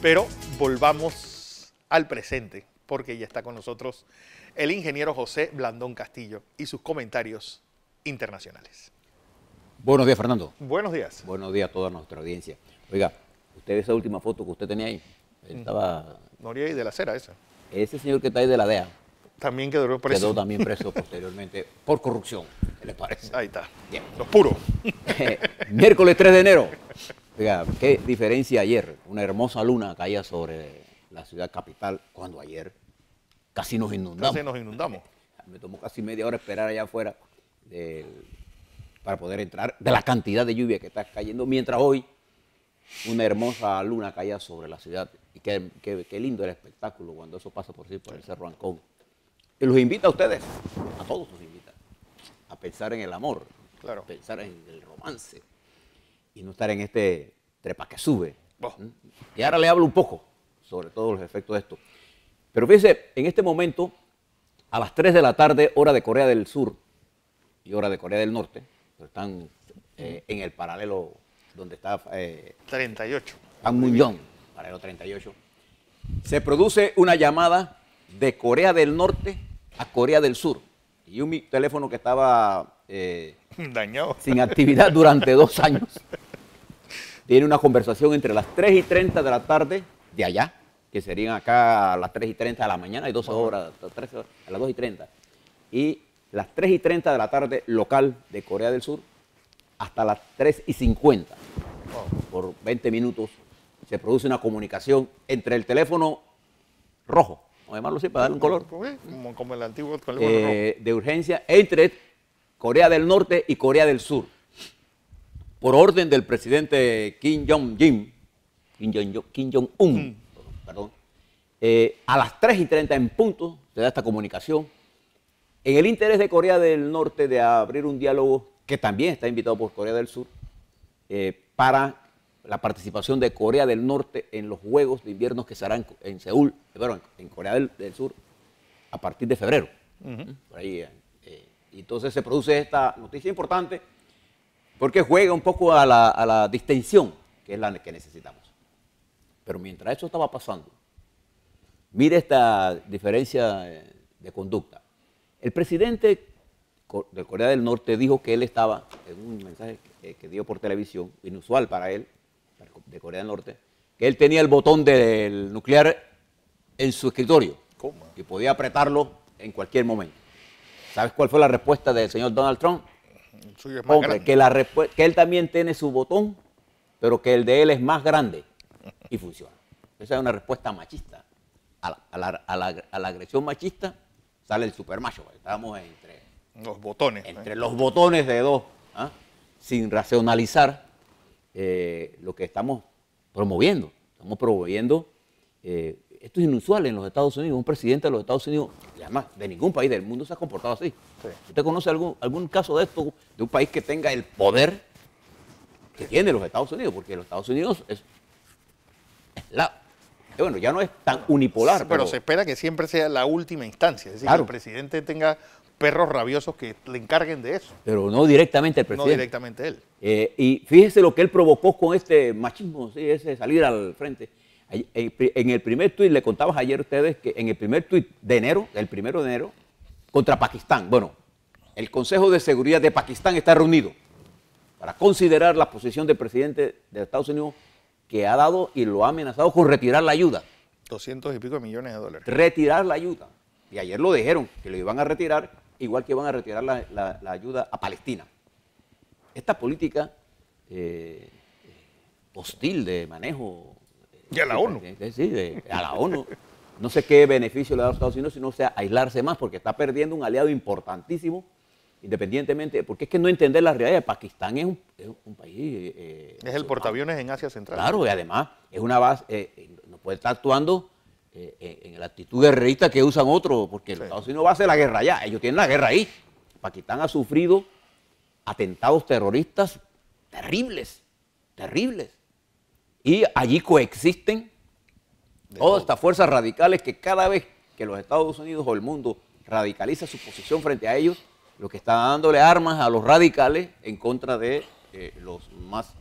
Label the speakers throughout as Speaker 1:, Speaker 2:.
Speaker 1: Pero volvamos al presente, porque ya está con nosotros el ingeniero José Blandón Castillo y sus comentarios internacionales.
Speaker 2: Buenos días, Fernando.
Speaker 1: Buenos días.
Speaker 2: Buenos días a toda nuestra audiencia. Oiga, usted esa última foto que usted tenía ahí, estaba...
Speaker 1: Noriega y de la Cera, esa.
Speaker 2: Ese señor que está ahí de la DEA
Speaker 1: También quedó preso.
Speaker 2: quedó también preso posteriormente por corrupción. ¿Qué le parece?
Speaker 1: Ahí está.
Speaker 2: Bien.
Speaker 1: Los puros.
Speaker 2: Miércoles 3 de enero. Oiga, qué diferencia ayer. Una hermosa luna caía sobre la ciudad capital cuando ayer casi nos inundamos.
Speaker 1: Casi nos inundamos.
Speaker 2: Me tomó casi media hora esperar allá afuera para poder entrar de la cantidad de lluvia que está cayendo, mientras hoy una hermosa luna caía sobre la ciudad. Y qué lindo el espectáculo cuando eso pasa por el Cerro Ancón. Y los invita a ustedes, a todos los invita, a pensar en el amor,
Speaker 1: Claro.
Speaker 2: a pensar en el romance y no estar en este trepa que sube.
Speaker 1: Oh.
Speaker 2: Y ahora le hablo un poco sobre todos los efectos de esto. Pero fíjese, en este momento, a las 3 de la tarde, hora de Corea del Sur y hora de Corea del Norte, están en el paralelo donde está
Speaker 1: 38.
Speaker 2: Panmunjom, paralelo 38, se produce una llamada de Corea del Norte a Corea del Sur. Y mi teléfono que estaba
Speaker 1: Dañado.
Speaker 2: sin actividad durante 2 años, tiene una conversación entre las 3:30 de la tarde de allá, que serían acá a las 3:30 de la mañana, hay 12 horas, a las 2:30, y las 3:30 de la tarde local de Corea del Sur, hasta las 3:50. Por 20 minutos se produce una comunicación entre el teléfono rojo, vamos a llamarlo así para darle un color,
Speaker 1: Como el antiguo teléfono rojo.
Speaker 2: de urgencia entre Corea del Norte y Corea del Sur, por orden del presidente Kim Jong-un, perdón. A las 3:30 en punto se da esta comunicación, en el interés de Corea del Norte de abrir un diálogo que también está invitado por Corea del Sur, para la participación de Corea del Norte en los Juegos de Invierno que se harán en Seúl, en Corea del Sur, a partir de febrero. Por ahí, entonces se produce esta noticia importante porque juega un poco a la distensión, que es la que necesitamos. Pero mientras eso estaba pasando, mire esta diferencia de conducta. El presidente de Corea del Norte dijo que él estaba, en un mensaje que dio por televisión, inusual para él, de Corea del Norte, que él tenía el botón del nuclear en su escritorio.
Speaker 1: ¿Cómo?
Speaker 2: Y podía apretarlo en cualquier momento. ¿Sabes cuál fue la respuesta del señor Donald Trump?
Speaker 1: El suyo es más
Speaker 2: Hombre,
Speaker 1: grande.
Speaker 2: que él también tiene su botón, pero que el de él es más grande y funciona. Esa es una respuesta machista. A la agresión machista sale el supermacho. Estamos
Speaker 1: Los botones.
Speaker 2: entre los botones de dos, sin racionalizar lo que estamos promoviendo. Estamos promoviendo, esto es inusual en los Estados Unidos, un presidente de los Estados Unidos, y además de ningún país del mundo se ha comportado así.
Speaker 1: Sí.
Speaker 2: ¿Usted conoce algún caso de esto, de un país que tenga el poder que tiene los Estados Unidos? Porque los Estados Unidos bueno, ya no es tan unipolar.
Speaker 1: Pero se espera que siempre sea la última instancia. Es decir,
Speaker 2: Claro.
Speaker 1: que el presidente tenga perros rabiosos que le encarguen de eso.
Speaker 2: Pero no directamente el
Speaker 1: No
Speaker 2: presidente.
Speaker 1: directamente él.
Speaker 2: Y fíjese lo que él provocó con este machismo, ¿sí? Ese salir al frente. En el primer tuit, le contabas ayer a ustedes que en el primer tuit de enero, el 1 de enero, contra Pakistán. Bueno, el Consejo de Seguridad de Pakistán está reunido para considerar la posición del presidente de Estados Unidos, que ha dado y lo ha amenazado con retirar la ayuda.
Speaker 1: 200 y pico de millones de dólares.
Speaker 2: Retirar la ayuda. Y ayer lo dijeron, que lo iban a retirar, igual que iban a retirar la ayuda a Palestina. Esta política hostil de manejo.
Speaker 1: Y a la ONU.
Speaker 2: Sí, a la ONU. No sé qué beneficio le da a los Estados Unidos, sino sea aislarse más, porque está perdiendo un aliado importantísimo, independientemente, porque es que no entender la realidad de Pakistán es un país...
Speaker 1: Es el portaaviones en Asia Central.
Speaker 2: Claro, y además es una base, no puede estar actuando en la actitud guerrerista que usan otros, porque los Estados Unidos va a hacer la guerra allá, ellos tienen la guerra ahí. Pakistán ha sufrido atentados terroristas terribles, terribles. Y allí coexisten todas estas fuerzas radicales que cada vez que los Estados Unidos o el mundo radicaliza su posición frente a ellos, lo que está dándole armas a los radicales en contra de los más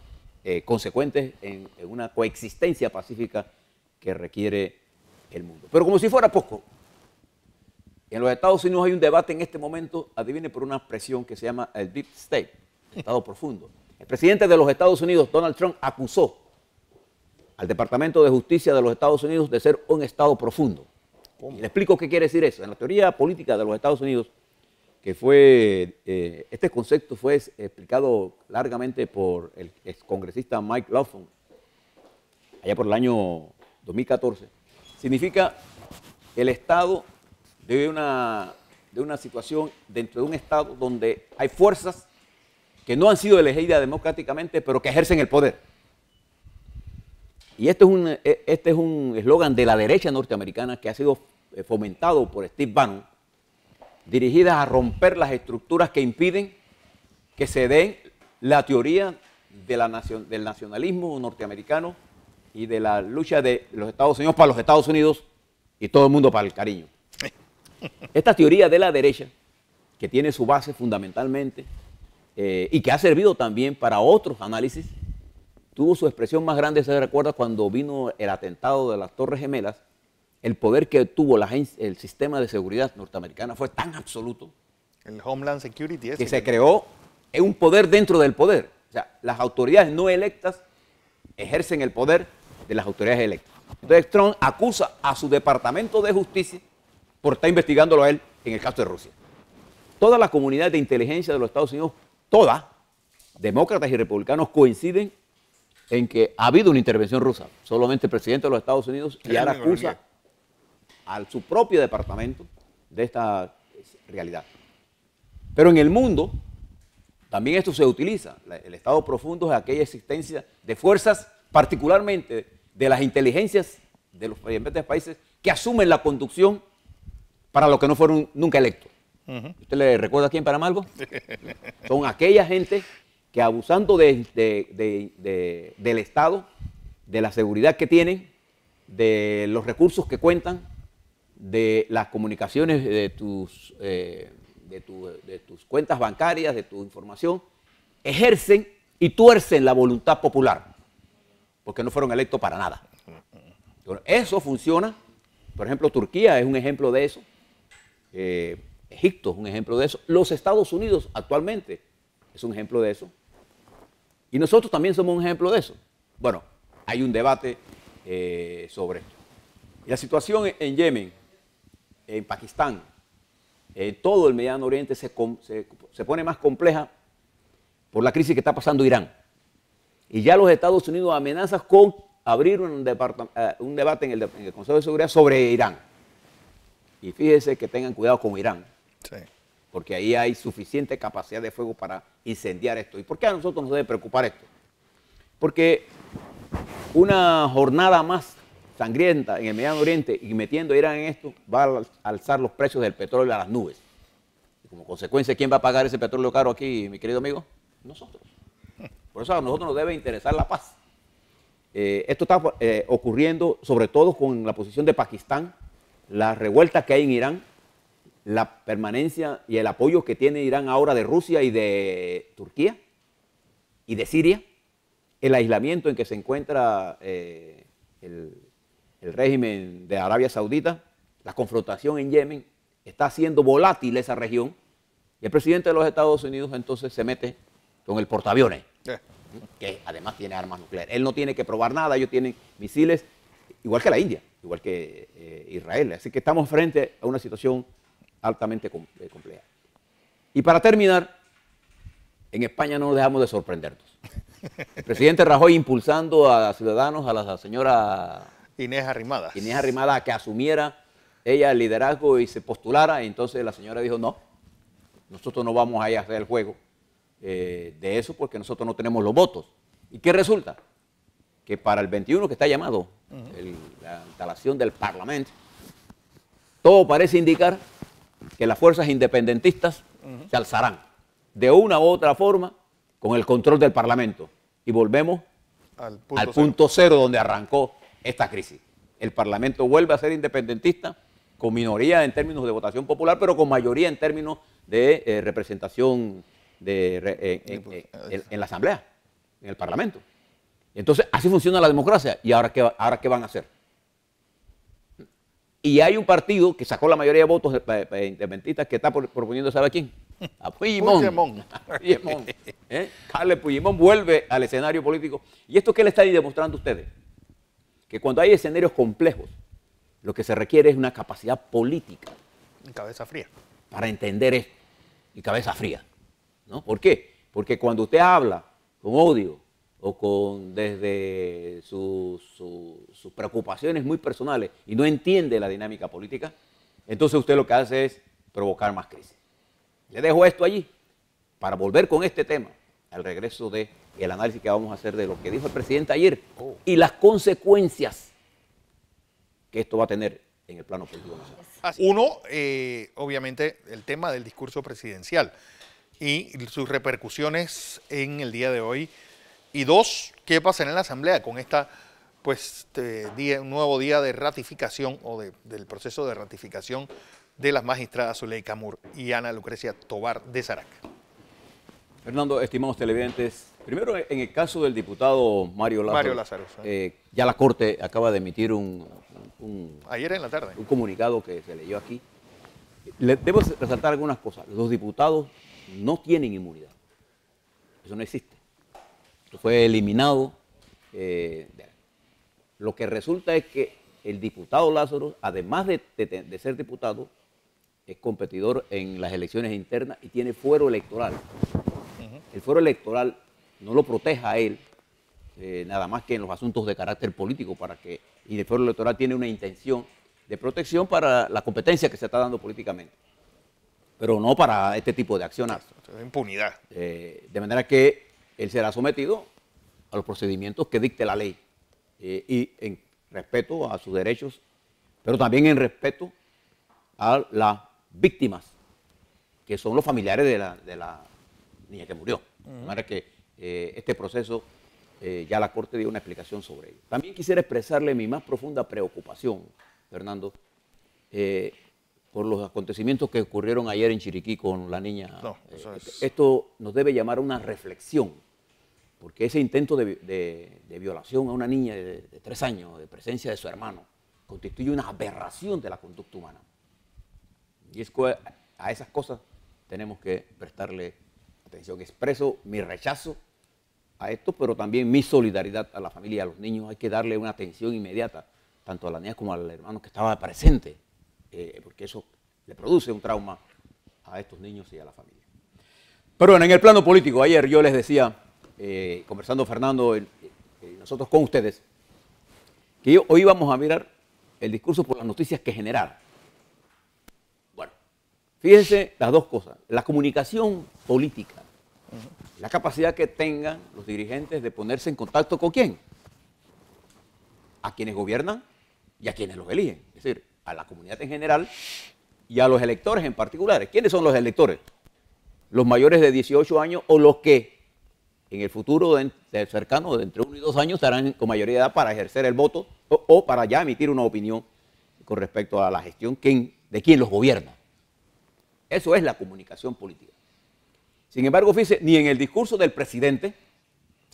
Speaker 2: consecuentes en una coexistencia pacífica que requiere el mundo. Pero como si fuera poco, en los Estados Unidos hay un debate en este momento, adivine, por una expresión que se llama el Deep State, Estado profundo. El presidente de los Estados Unidos, Donald Trump, acusó al Departamento de Justicia de los Estados Unidos de ser un Estado profundo. Y le explico qué quiere decir eso. En la teoría política de los Estados Unidos, que fue, este concepto fue explicado largamente por el excongresista Mike Lawson, allá por el año 2014, significa el estado de una situación dentro de un estado donde hay fuerzas que no han sido elegidas democráticamente, pero que ejercen el poder. Y este es un eslogan de la derecha norteamericana que ha sido fomentado por Steve Bannon, dirigidas a romper las estructuras que impiden que se den la teoría de del nacionalismo norteamericano y de la lucha de los Estados Unidos para los Estados Unidos y todo el mundo para el cariño. Esta teoría de la derecha, que tiene su base fundamentalmente y que ha servido también para otros análisis, tuvo su expresión más grande, se recuerda, cuando vino el atentado de las Torres Gemelas. El poder que tuvo el sistema de seguridad norteamericana fue tan absoluto,
Speaker 1: el Homeland Security,
Speaker 2: que se creó un poder dentro del poder. O sea, las autoridades no electas ejercen el poder de las autoridades electas. Entonces Trump acusa a su Departamento de Justicia por estar investigándolo a él en el caso de Rusia. Toda la comunidad de inteligencia de los Estados Unidos, todas, demócratas y republicanos, coinciden en que ha habido una intervención rusa. Solamente el presidente de los Estados Unidos y ahora acusa a su propio departamento de esta realidad. Pero en el mundo también esto se utiliza. El Estado profundo es aquella existencia de fuerzas, particularmente de las inteligencias de los diferentes países, que asumen la conducción para los que no fueron nunca electos. ¿Usted le recuerda aquí en Panamá algo? Son aquella gente que, abusando del Estado, de la seguridad que tienen, de los recursos que cuentan, de las comunicaciones de tus cuentas bancarias, de tu información, ejercen y tuercen la voluntad popular, porque no fueron electos para nada. Bueno, eso funciona. Por ejemplo, Turquía es un ejemplo de eso. Egipto es un ejemplo de eso. Los Estados Unidos actualmente es un ejemplo de eso. Y nosotros también somos un ejemplo de eso. Bueno, hay un debate sobre esto. Y la situación en Yemen, en Pakistán, en todo el Mediano Oriente se pone más compleja por la crisis que está pasando Irán. Y ya los Estados Unidos amenazan con abrir un debate en el Consejo de Seguridad sobre Irán. Y fíjense que tengan cuidado con Irán, sí, porque ahí hay suficiente capacidad de fuego para incendiar esto. ¿Y por qué a nosotros nos debe preocupar esto? Porque una jornada más sangrienta en el Mediano Oriente y metiendo a Irán en esto va a alzar los precios del petróleo a las nubes. Y como consecuencia, ¿quién va a pagar ese petróleo caro aquí, mi querido amigo? Nosotros. Por eso a nosotros nos debe interesar la paz. Esto está ocurriendo sobre todo con la posición de Pakistán, las revueltas que hay en Irán, la permanencia y el apoyo que tiene Irán ahora de Rusia y de Turquía y de Siria, el aislamiento en que se encuentra el régimen de Arabia Saudita, la confrontación en Yemen, está haciendo volátil esa región, y el presidente de los Estados Unidos entonces se mete con el portaaviones, que además tiene armas nucleares. Él no tiene que probar nada, ellos tienen misiles, igual que la India, igual que Israel. Así que estamos frente a una situación altamente compleja. Y para terminar, en España no nos dejamos de sorprendernos. El presidente Rajoy impulsando a Ciudadanos, a la señora
Speaker 1: Inés Arrimadas,
Speaker 2: a que asumiera ella el liderazgo y se postulara. Y entonces la señora dijo, no, nosotros no vamos a ir a hacer el juego de eso porque nosotros no tenemos los votos. ¿Y qué resulta? Que para el 21 que está llamado, la instalación del Parlamento, todo parece indicar que las fuerzas independentistas se alzarán de una u otra forma con el control del Parlamento. Y volvemos al punto cero donde arrancó esta crisis. El Parlamento vuelve a ser independentista, con minoría en términos de votación popular, pero con mayoría en términos de representación en la Asamblea, en el Parlamento. Entonces, así funciona la democracia. ¿Y ahora qué van a hacer? Y hay un partido que sacó la mayoría de votos independentistas que está proponiendo, ¿sabe a quién? A Puigdemont. Puigdemont. Carles Puigdemont vuelve al escenario político. ¿Y esto qué le está demostrando a ustedes? Que cuando hay escenarios complejos, lo que se requiere es una capacidad política.
Speaker 1: Cabeza fría.
Speaker 2: Para entender esto. Y cabeza fría. ¿No? ¿Por qué? Porque cuando usted habla con odio o desde sus preocupaciones muy personales y no entiende la dinámica política, entonces usted lo que hace es provocar más crisis. Le dejo esto allí para volver con este tema al regreso del análisis que vamos a hacer de lo que dijo el presidente ayer y las consecuencias que esto va a tener en el plano político nacional.
Speaker 1: Uno, obviamente, el tema del discurso presidencial y sus repercusiones en el día de hoy. Y dos, ¿qué pasa en la Asamblea con esta, pues, un nuevo día de ratificación o del proceso de ratificación de las magistradas Zuleika Moore y Ana Lucrecia Tovar de Sarac?
Speaker 2: Fernando, estimados televidentes, primero en el caso del diputado Mario Lázaro, ya la Corte acaba de emitir
Speaker 1: ayer en la tarde
Speaker 2: un comunicado que se leyó aquí. Debo resaltar algunas cosas. Los diputados no tienen inmunidad. Eso no existe. Eso fue eliminado. Lo que resulta es que el diputado Lázaro, además de ser diputado, es competidor en las elecciones internas y tiene fuero electoral. El fuero electoral no lo proteja a él, nada más que en los asuntos de carácter político, y el fuero electoral tiene una intención de protección para la competencia que se está dando políticamente, pero no para este tipo de acciones.
Speaker 1: Impunidad.
Speaker 2: De manera que él será sometido a los procedimientos que dicte la ley y en respeto a sus derechos, pero también en respeto a las víctimas, que son los familiares de la niña que murió. De manera que este proceso ya la Corte dio una explicación sobre ello. También quisiera expresarle mi más profunda preocupación, Fernando, por los acontecimientos que ocurrieron ayer en Chiriquí con la niña. No, esto nos debe llamar a una reflexión, porque ese intento de violación a una niña de 3 años, de presencia de su hermano, constituye una aberración de la conducta humana. Y a esas cosas tenemos que prestarle atención. Expreso mi rechazo a esto, pero también mi solidaridad a la familia, a los niños. Hay que darle una atención inmediata, tanto a la niña como al hermano que estaba presente, porque eso le produce un trauma a estos niños y a la familia. Pero bueno, en el plano político, ayer yo les decía, conversando Fernando y nosotros con ustedes, que hoy vamos a mirar el discurso por las noticias que generaron. Bueno, fíjense las dos cosas. La comunicación política, la capacidad que tengan los dirigentes de ponerse en contacto con quién, a quienes gobiernan y a quienes los eligen, es decir, a la comunidad en general y a los electores en particular. ¿Quiénes son los electores? Los mayores de 18 años o los que en el futuro cercano, de entre 1 y 2 años, estarán con mayoría de edad para ejercer el voto o para ya emitir una opinión con respecto a la gestión de quién los gobierna. Eso es la comunicación política. Sin embargo, fíjese, ni en el discurso del presidente,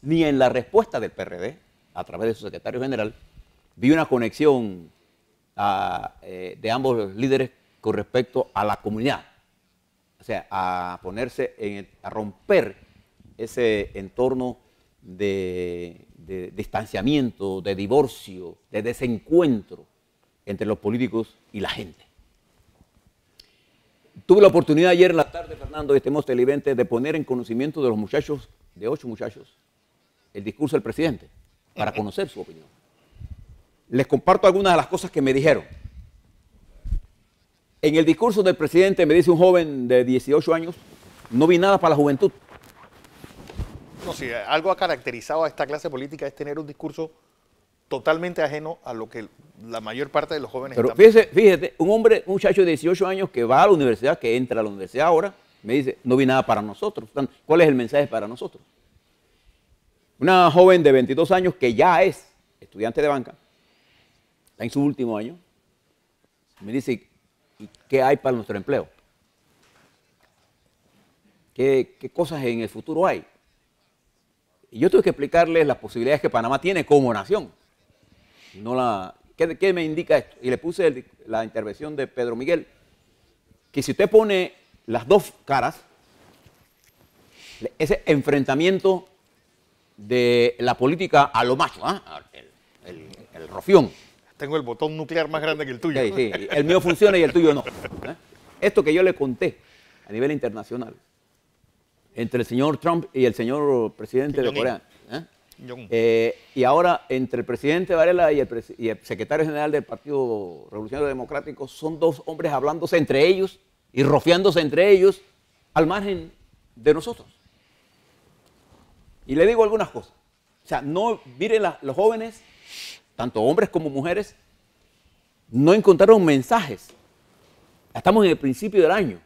Speaker 2: ni en la respuesta del PRD, a través de su secretario general, vi una conexión de ambos líderes con respecto a la comunidad. O sea, a ponerse, a romper ese entorno de distanciamiento, de divorcio, de desencuentro entre los políticos y la gente. Tuve la oportunidad ayer en la tarde, Fernando, de este Moste Televidente, de poner en conocimiento de los muchachos, de 8 muchachos, el discurso del presidente, para conocer su opinión. Les comparto algunas de las cosas que me dijeron. En el discurso del presidente, me dice un joven de 18 años, no vi nada para la juventud.
Speaker 1: No, si algo ha caracterizado a esta clase política es tener un discurso totalmente ajeno a lo que la mayor parte de los jóvenes
Speaker 2: Pero
Speaker 1: están...
Speaker 2: fíjate, un muchacho de 18 años que va a la universidad, que entra a la universidad ahora, me dice, no vi nada para nosotros. ¿Cuál es el mensaje para nosotros? Una joven de 22 años que ya es estudiante de banca, está en su último año, me dice, ¿qué hay para nuestro empleo? ¿Qué cosas en el futuro hay? Y yo tuve que explicarles las posibilidades que Panamá tiene como nación. ¿Qué me indica esto? Y le puse la intervención de Pedro Miguel, que si usted pone las dos caras, ese enfrentamiento de la política a lo macho, el rofión.
Speaker 1: Tengo el botón nuclear más grande que el tuyo.
Speaker 2: Sí, sí, el mío funciona y el tuyo no. Esto que yo le conté a nivel internacional, entre el señor Trump y el señor presidente de Corea, y ahora entre el presidente Varela y el secretario general del Partido Revolucionario Democrático, son dos hombres hablándose entre ellos y rofiándose entre ellos al margen de nosotros. Y le digo algunas cosas. O sea, no, miren, los jóvenes, tanto hombres como mujeres, no encontraron mensajes. Estamos en el principio del año.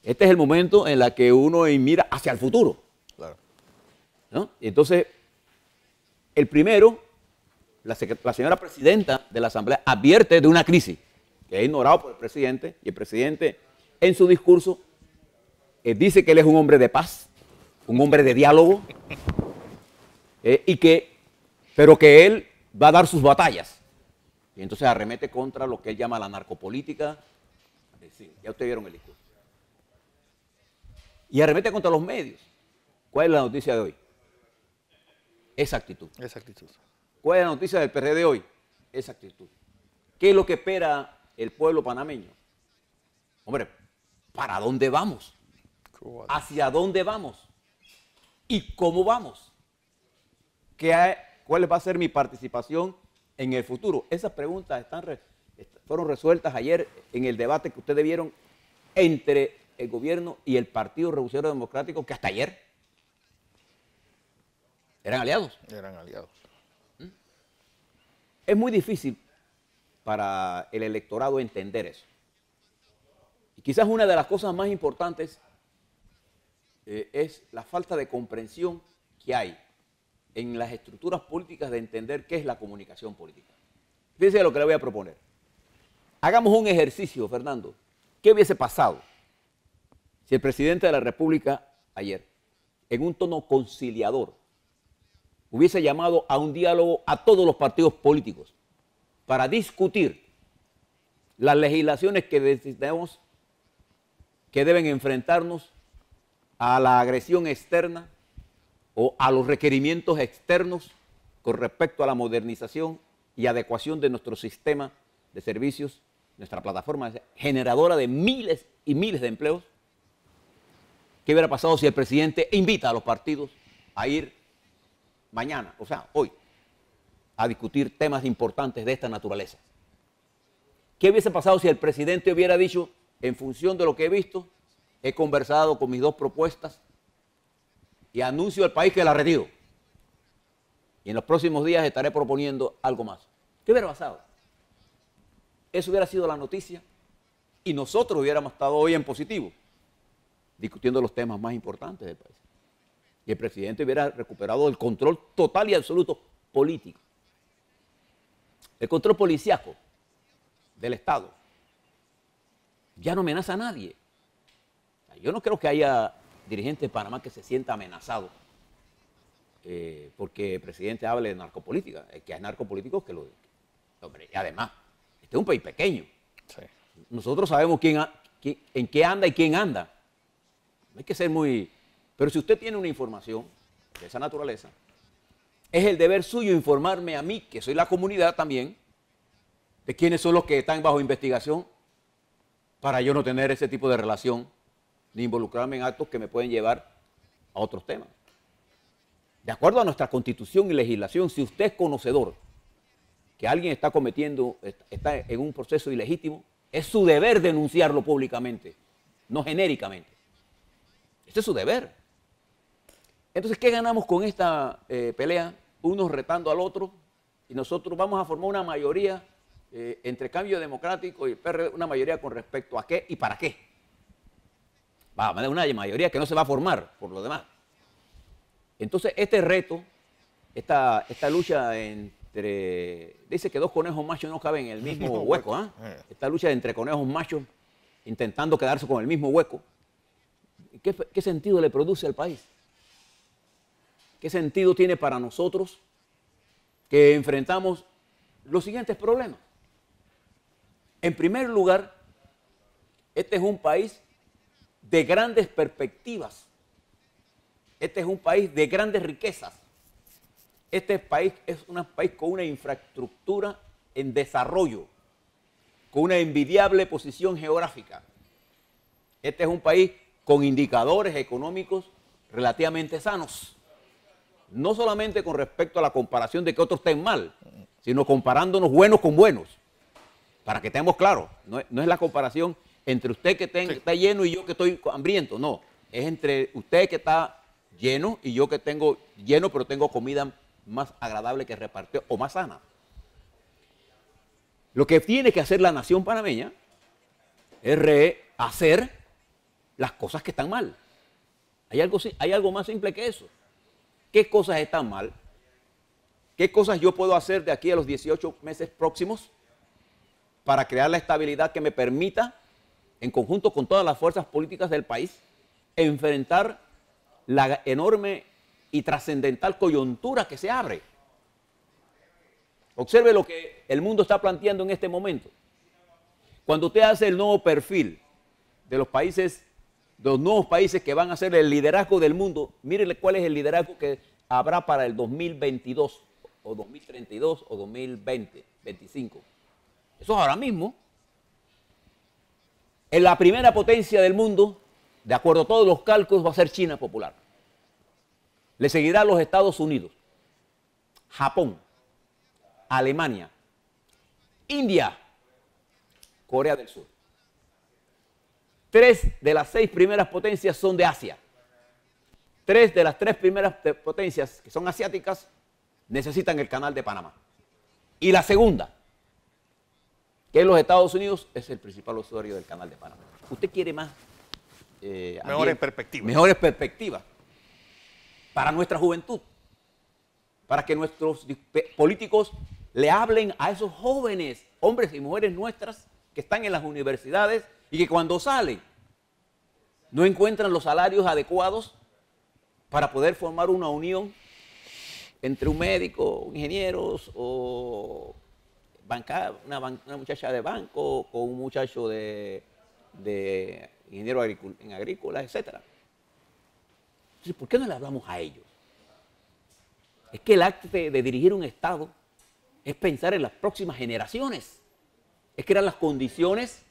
Speaker 2: Este es el momento en el que uno mira hacia el futuro.
Speaker 1: Claro.
Speaker 2: ¿No? Y entonces, el primero, la señora presidenta de la Asamblea advierte de una crisis que es ignorado por el presidente, y el presidente en su discurso dice que él es un hombre de paz, un hombre de diálogo, pero que él va a dar sus batallas. Y entonces arremete contra lo que él llama la narcopolítica. Sí, ya ustedes vieron el discurso. Y arremete contra los medios. ¿Cuál es la noticia de hoy? Esa actitud.
Speaker 1: Esa actitud.
Speaker 2: ¿Cuál es la noticia del PRD de hoy? Esa actitud. ¿Qué es lo que espera el pueblo panameño? Hombre, ¿para dónde vamos? ¿Hacia dónde vamos? ¿Y cómo vamos? ¿Cuál va a ser mi participación en el futuro? Esas preguntas fueron resueltas ayer en el debate que ustedes vieron entre el gobierno y el Partido Revolucionario Democrático, que hasta ayer eran aliados.
Speaker 1: Eran aliados.
Speaker 2: Es muy difícil para el electorado entender eso. Y quizás una de las cosas más importantes es la falta de comprensión que hay en las estructuras políticas de entender qué es la comunicación política. Fíjense lo que le voy a proponer. Hagamos un ejercicio, Fernando. ¿Qué hubiese pasado si el presidente de la República ayer, en un tono conciliador, hubiese llamado a un diálogo a todos los partidos políticos para discutir las legislaciones que decidimos que deben enfrentarnos a la agresión externa o a los requerimientos externos con respecto a la modernización y adecuación de nuestro sistema de servicios, nuestra plataforma generadora de miles y miles de empleos? ¿Qué hubiera pasado si el presidente invita a los partidos a ir mañana, o sea, hoy, a discutir temas importantes de esta naturaleza? ¿Qué hubiese pasado si el presidente hubiera dicho, en función de lo que he visto, he conversado con mis dos propuestas y anuncio al país que la retiro? Y en los próximos días estaré proponiendo algo más. ¿Qué hubiera pasado? Eso hubiera sido la noticia y nosotros hubiéramos estado hoy en positivo, discutiendo los temas más importantes del país. Y el presidente hubiera recuperado el control total y absoluto político. El control policíaco del Estado ya no amenaza a nadie. Yo no creo que haya dirigentes de Panamá que se sienta amenazado porque el presidente hable de narcopolítica. Es que hay narcopolíticos que lo... Hombre, y además, este es un país pequeño. Sí. Nosotros sabemos en qué anda y quién anda. No hay que ser muy... Pero si usted tiene una información de esa naturaleza, es el deber suyo informarme a mí, que soy la comunidad también, de quiénes son los que están bajo investigación, para yo no tener ese tipo de relación, ni involucrarme en actos que me pueden llevar a otros temas. De acuerdo a nuestra constitución y legislación, si usted es conocedor que alguien está en un proceso ilegítimo, es su deber denunciarlo públicamente, no genéricamente. Ese es su deber. Entonces, ¿qué ganamos con esta pelea? Unos retando al otro, y nosotros vamos a formar una mayoría entre Cambio Democrático y el PRD, una mayoría con respecto a qué y para qué. Va a haber una mayoría que no se va a formar por lo demás. Entonces, este reto, esta lucha entre... Dice que dos conejos machos no caben en el mismo hueco. ¿Eh? Esta lucha entre conejos machos intentando quedarse con el mismo hueco. ¿Qué sentido le produce al país? ¿Qué sentido tiene para nosotros que enfrentamos los siguientes problemas. En primer lugar, este es un país de grandes perspectivas. Este es un país de grandes riquezas. Este país es un país con una infraestructura en desarrollo, con una envidiable posición geográfica. Este es un país con indicadores económicos relativamente sanos. No solamente con respecto a la comparación de que otros estén mal, sino comparándonos buenos con buenos. Para que estemos claros, no es la comparación entre usted que está lleno y yo que estoy hambriento, no. Es entre usted que está lleno y yo que tengo lleno, pero tengo comida más agradable que repartir o más sana. Lo que tiene que hacer la nación panameña es rehacer las cosas que están mal. Hay algo más simple que eso. ¿Qué cosas están mal? ¿Qué cosas yo puedo hacer de aquí a los 18 meses próximos para crear la estabilidad que me permita, en conjunto con todas las fuerzas políticas del país, enfrentar la enorme y trascendental coyuntura que se abre? Observe lo que el mundo está planteando en este momento. Cuando usted hace el nuevo perfil de los países, de los nuevos países que van a ser el liderazgo del mundo, mire cuál es el liderazgo que habrá para el 2022 o 2032 o 2020, 25. Eso es ahora mismo. En la primera potencia del mundo, de acuerdo a todos los cálculos, va a ser China popular. Le seguirá los Estados Unidos, Japón, Alemania, India, Corea del Sur. 3 de las 6 primeras potencias son de Asia. 3 de las 3 primeras potencias que son asiáticas necesitan el canal de Panamá. Y la segunda, que es los Estados Unidos, es el principal usuario del canal de Panamá. ¿Usted quiere más?
Speaker 1: Mejores perspectivas.
Speaker 2: Mejores perspectivas para nuestra juventud, para que nuestros políticos le hablen a esos jóvenes, hombres y mujeres nuestras que están en las universidades y que cuando salen no encuentran los salarios adecuados para poder formar una unión entre un médico, ingenieros o una muchacha de banco con un muchacho de ingeniero en agrícola, etc. Entonces, ¿por qué no le hablamos a ellos? Es que el acto de dirigir un Estado es pensar en las próximas generaciones, es crear las condiciones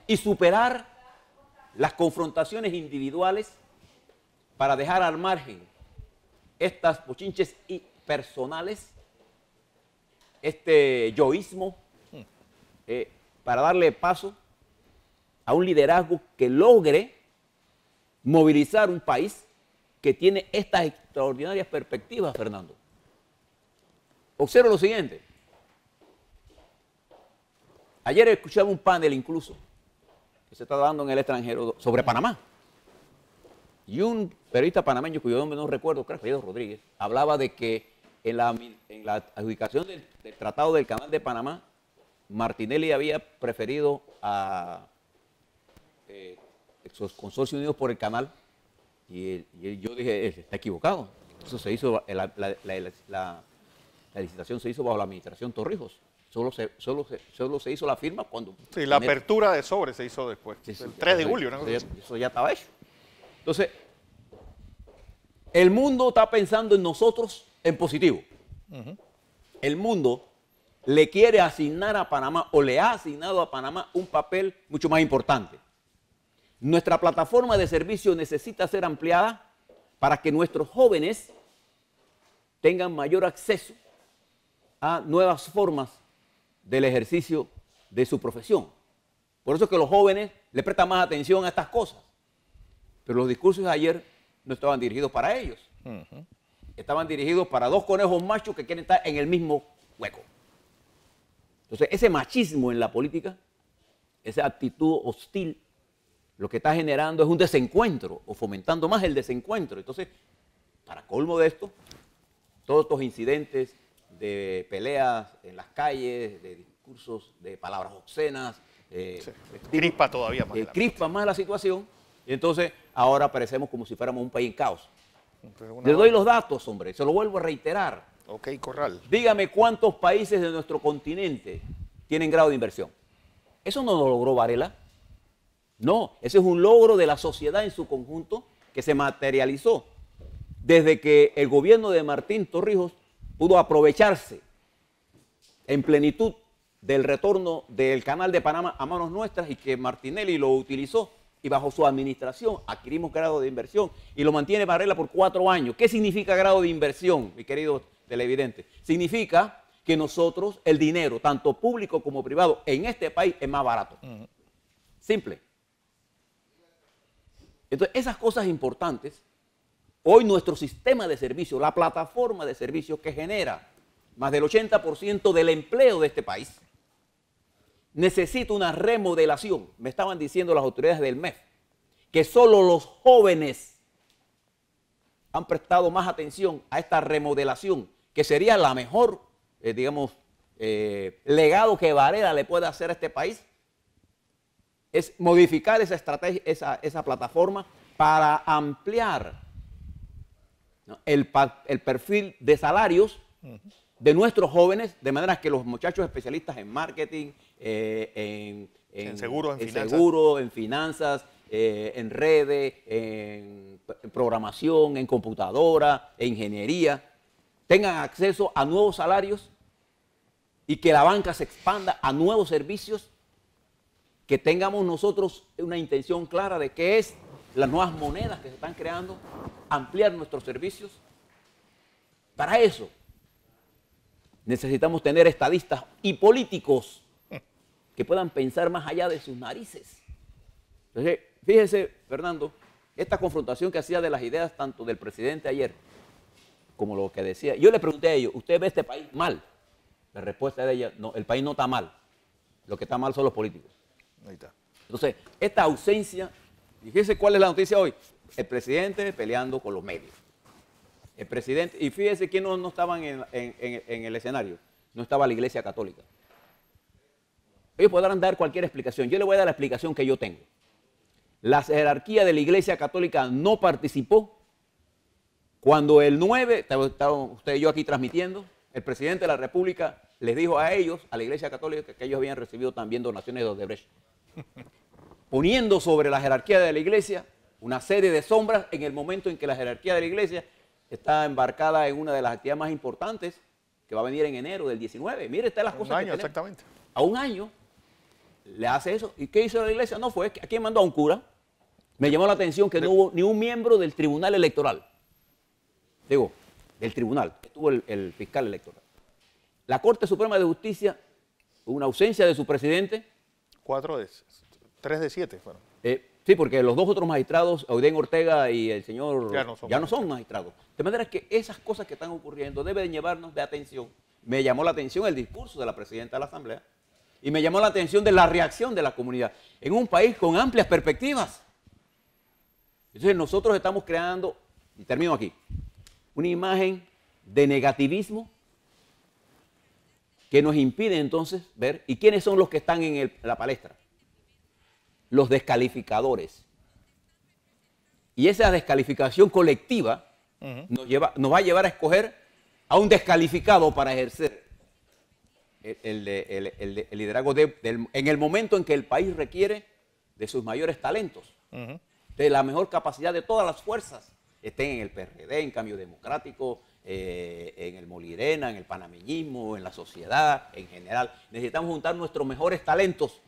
Speaker 2: y superar las confrontaciones individuales para dejar al margen estas bochinches personales, este yoísmo, para darle paso a un liderazgo que logre movilizar un país que tiene estas extraordinarias perspectivas, Fernando. Observa lo siguiente. Ayer escuchaba un panel incluso que se está dando en el extranjero sobre Panamá. Y un periodista panameño, cuyo nombre no recuerdo, creo que Pedro Rodríguez, hablaba de que en la adjudicación del Tratado del Canal de Panamá, Martinelli había preferido a esos Consorcio Unidos por el Canal, y yo dije, está equivocado. Eso se hizo, la licitación se hizo bajo la administración Torrijos. Solo se hizo la firma cuando...
Speaker 1: Sí, la apertura de sobre se hizo después, el 3 de julio. ¿No?
Speaker 2: Eso ya estaba hecho. Entonces, el mundo está pensando en nosotros en positivo. El mundo le quiere asignar a Panamá, o le ha asignado a Panamá, un papel mucho más importante. Nuestra plataforma de servicio necesita ser ampliada para que nuestros jóvenes tengan mayor acceso a nuevas formas del ejercicio de su profesión. Por eso es que los jóvenes le prestan más atención a estas cosas. Pero los discursos de ayer no estaban dirigidos para ellos. Estaban dirigidos para 2 conejos machos que quieren estar en el mismo hueco. Entonces, ese machismo en la política, esa actitud hostil, lo que está generando es un desencuentro o fomentando más el desencuentro. Entonces, para colmo de esto, todos estos incidentes de peleas en las calles, de discursos, de palabras obscenas,
Speaker 1: crispa todavía más.
Speaker 2: Crispa más la situación, y entonces ahora parecemos como si fuéramos un país en caos. Le doy los datos, hombre, se lo vuelvo a reiterar.
Speaker 1: Ok, Corral.
Speaker 2: Dígame cuántos países de nuestro continente tienen grado de inversión. Eso no lo logró Varela. No, ese es un logro de la sociedad en su conjunto que se materializó desde que el gobierno de Martín Torrijos pudo aprovecharse en plenitud del retorno del Canal de Panamá a manos nuestras y que Martinelli lo utilizó y bajo su administración adquirimos grado de inversión y lo mantiene Varela por 4 años. ¿Qué significa grado de inversión, mi querido televidente? Significa que nosotros, el dinero, tanto público como privado, en este país es más barato. Simple. Entonces, esas cosas importantes, hoy nuestro sistema de servicios, la plataforma de servicios que genera más del 80% del empleo de este país, necesita una remodelación. Me estaban diciendo las autoridades del MEF que solo los jóvenes han prestado más atención a esta remodelación, que sería la mejor, legado que Varela le puede hacer a este país, es modificar esa estrategia, esa plataforma para ampliar, ¿no?, el perfil de salarios de nuestros jóvenes, de manera que los muchachos especialistas en marketing, en
Speaker 1: seguros,
Speaker 2: en finanzas, en redes, en programación, en computadora, en ingeniería, tengan acceso a nuevos salarios y que la banca se expanda a nuevos servicios, que tengamos nosotros una intención clara de qué es las nuevas monedas que se están creando, ampliar nuestros servicios. Para eso necesitamos tener estadistas y políticos que puedan pensar más allá de sus narices. Entonces, fíjese, Fernando, esta confrontación que hacía de las ideas tanto del presidente ayer como lo que decía. Yo le pregunté a ellos, ¿usted ve este país mal? La respuesta de ella, no, el país no está mal. Lo que está mal son los políticos.
Speaker 1: Ahí está.
Speaker 2: Entonces, esta ausencia, fíjese cuál es la noticia hoy. El presidente peleando con los medios. El presidente, y fíjese quién no estaban en el escenario. No estaba la Iglesia Católica. Ellos podrán dar cualquier explicación. Yo le voy a dar la explicación que yo tengo. La jerarquía de la Iglesia Católica no participó cuando el 9, estaba usted y yo aquí transmitiendo, el presidente de la República les dijo a ellos, a la Iglesia Católica, que ellos habían recibido también donaciones de Odebrecht, poniendo sobre la jerarquía de la Iglesia una serie de sombras en el momento en que la jerarquía de la Iglesia está embarcada en una de las actividades más importantes que va a venir en enero del 19. Mire, estas las cosas
Speaker 1: Un año,
Speaker 2: que tenemos.
Speaker 1: exactamente.
Speaker 2: A un año le hace eso. ¿Y qué hizo la Iglesia? No fue, ¿a quién mandó? A un cura. Me llamó la atención que no hubo ni un miembro del Tribunal Electoral. Digo, del tribunal, estuvo el fiscal electoral. La Corte Suprema de Justicia, una ausencia de su presidente.
Speaker 1: 3 de 7 fueron.
Speaker 2: Sí, porque los 2 otros magistrados, Eudén Ortega y el señor,
Speaker 1: ya no son
Speaker 2: magistrados. De manera que esas cosas que están ocurriendo deben llevarnos de atención. Me llamó la atención el discurso de la presidenta de la Asamblea y me llamó la atención de la reacción de la comunidad en un país con amplias perspectivas. Entonces nosotros estamos creando, y termino aquí, una imagen de negativismo que nos impide entonces ver, ¿y quiénes son los que están en la palestra? Los descalificadores. Y esa descalificación colectiva nos va a llevar a escoger a un descalificado para ejercer el liderazgo en el momento en que el país requiere de sus mayores talentos, de la mejor capacidad de todas las fuerzas, estén en el PRD, en Cambio Democrático, en el Molirena, en el panameñismo, en la sociedad en general. Necesitamos juntar nuestros mejores talentos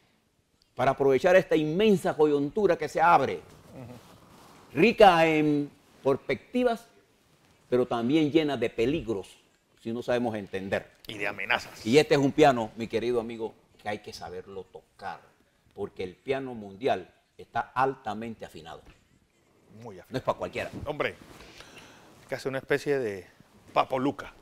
Speaker 2: para aprovechar esta inmensa coyuntura que se abre, rica en perspectivas, pero también llena de peligros, si no sabemos entender.
Speaker 1: Y de amenazas.
Speaker 2: Y este es un piano, mi querido amigo, que hay que saberlo tocar, porque el piano mundial está altamente afinado.
Speaker 1: Muy afinado.
Speaker 2: No es para cualquiera.
Speaker 1: Hombre, casi una especie de papoluca.